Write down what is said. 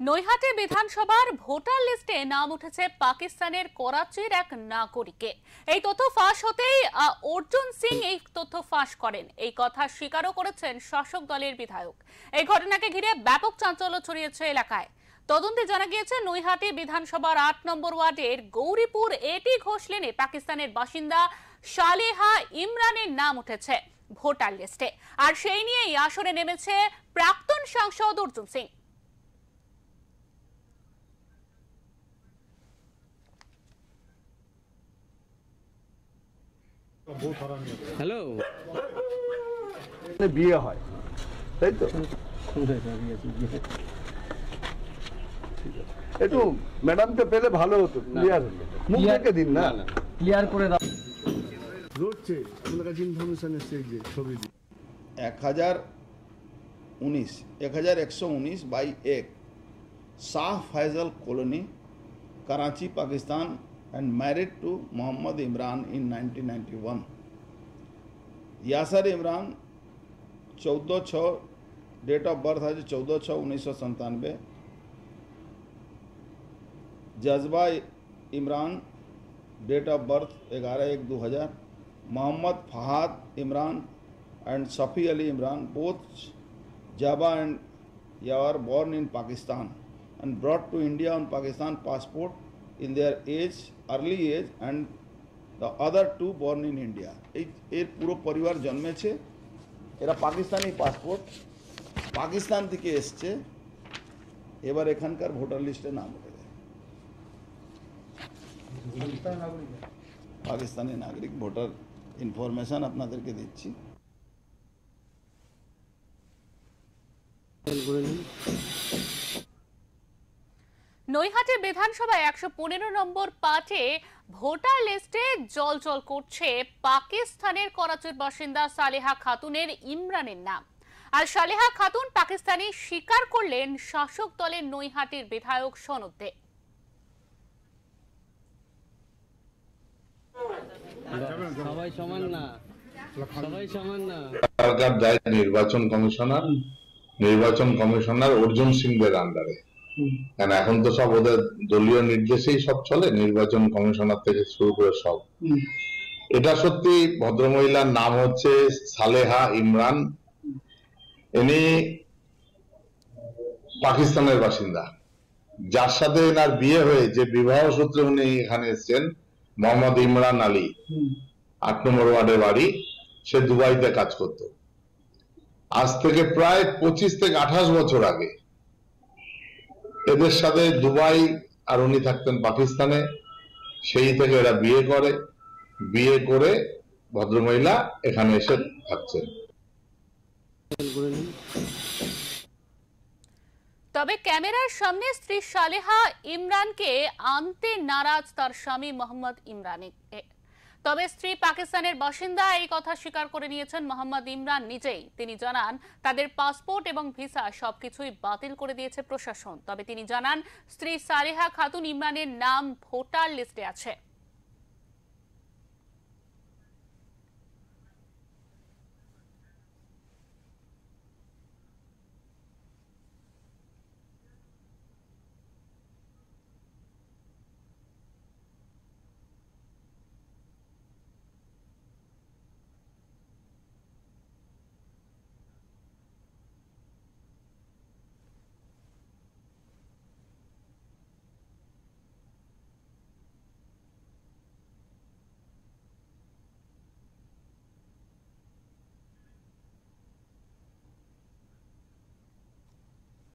নৈহাটি বিধানসভার ভোটার লিস্টে নাম উঠেছে পাকিস্তানের করাচির এক নাগরিকের। এই তথ্য ফাঁস হতেই অর্জুন সিং এই তথ্য ফাঁস করেন। এই কথা স্বীকারও করেছেন শাসক দলের বিধায়ক। এই ঘটনাকে ঘিরে ব্যাপক চাঞ্চল্য ছড়িয়েছে এলাকায়। তদন্তে জানা গিয়েছে নৈহাটি বিধানসভার ৮ নম্বর ওয়ার্ডের গৌরীপুর এটি ঘোষ লেনে পাকিস্তানের বাসিন্দা সালেহা ইমরানের নাম উঠেছে ভোটার লিস্টে। আর সেই নিয়েই আসরে নেমেছে প্রাক্তন সাংসদ অর্জুন সিং। হ্যালো, বিয়ে হয় তাই তো? একটু ম্যাডামকে পেলে ভালো হতো। ক্লিয়ার মুখ দেখে দিন না, ক্লিয়ার করে দাও। রোডছে আপনার কাছে ইনফরমেশন এসছে যে ছবি 1119/1 Shah Faisal colony Karachi Pakistan and married to Mohammad Imran in 1991. Yasir Imran 14/6 date of birth है 14/6/1997। Jazba Imran date of birth 11/1/2000। Mohammad Fahad Imran and Safi Ali Imran both Java and are born in Pakistan and brought to India on Pakistan passport in their early age and the other two born in India. এর পুরো পরিবার জন্মেছে, এরা Pakistani passport Pakistan থেকে এসছে, এবার এখানকার voter লিস্টে নাম উঠেছে। পাকিস্তানি নাগরিক ভোটার ইনফরমেশন আপনাদেরকে দিচ্ছি। নৈহাটি বিধানসভায় ১১৫ নম্বর পার্টে ভোটার লিস্টে জলজল করছে পাকিস্তানের করাচির বাসিন্দা সালেহা খাতুনের ইমরানের নাম। আর সালেহা খাতুন পাকিস্তানি স্বীকার করলেন শাসক দলের নৈহাটির বিধায়ক সনদ দে। সবাই সমান না, সবাই সমান না। সরকার যায় নির্বাচন কমিশনার অর্জুন সিংদের আন্ডারে, কারণ এখন তো সব ওদের দলীয় নির্দেশেই সব চলে, নির্বাচন কমিশনার থেকে শুরু করে সব। এটা সত্যি ভদ্রমহিলার নাম হচ্ছে সালেহা ইমরান। ইনি পাকিস্তানের বাসিন্দা, যার সাথে এনার বিয়ে হয়ে যে বিবাহ সূত্রে উনি এখানে এসেছেন মোহাম্মদ ইমরান আলী, ৮ নম্বর ওয়ার্ডের বাড়ি। সে দুবাইতে কাজ করত। আজ থেকে প্রায় 25 থেকে 28 বছর আগে এদের সাথে দুবাই, আর উনি থাকতেন পাকিস্তানে। সেই থেকে এরা বিয়ে করে ভদ্রমহিলা এখানে এসে থাকছেন। তবে ক্যামেরার সামনে স্ত্রী সালেহা ইমরানকে আনতে নারাজ তার স্বামী মোহাম্মদ ইমরান। তবে স্ত্রী পাকিস্তানের বাসিন্দা এই কথা স্বীকার করে নিয়েছেন মোহাম্মদ ইমরান নিজেই। তিনি জানান তাদের পাসপোর্ট এবং ভিসা সবকিছুই বাতিল করে দিয়েছে প্রশাসন। তবে তিনি জানান স্ত্রী সালেহা খাতুন ইমরানের নাম ভোটার লিস্টে আছে।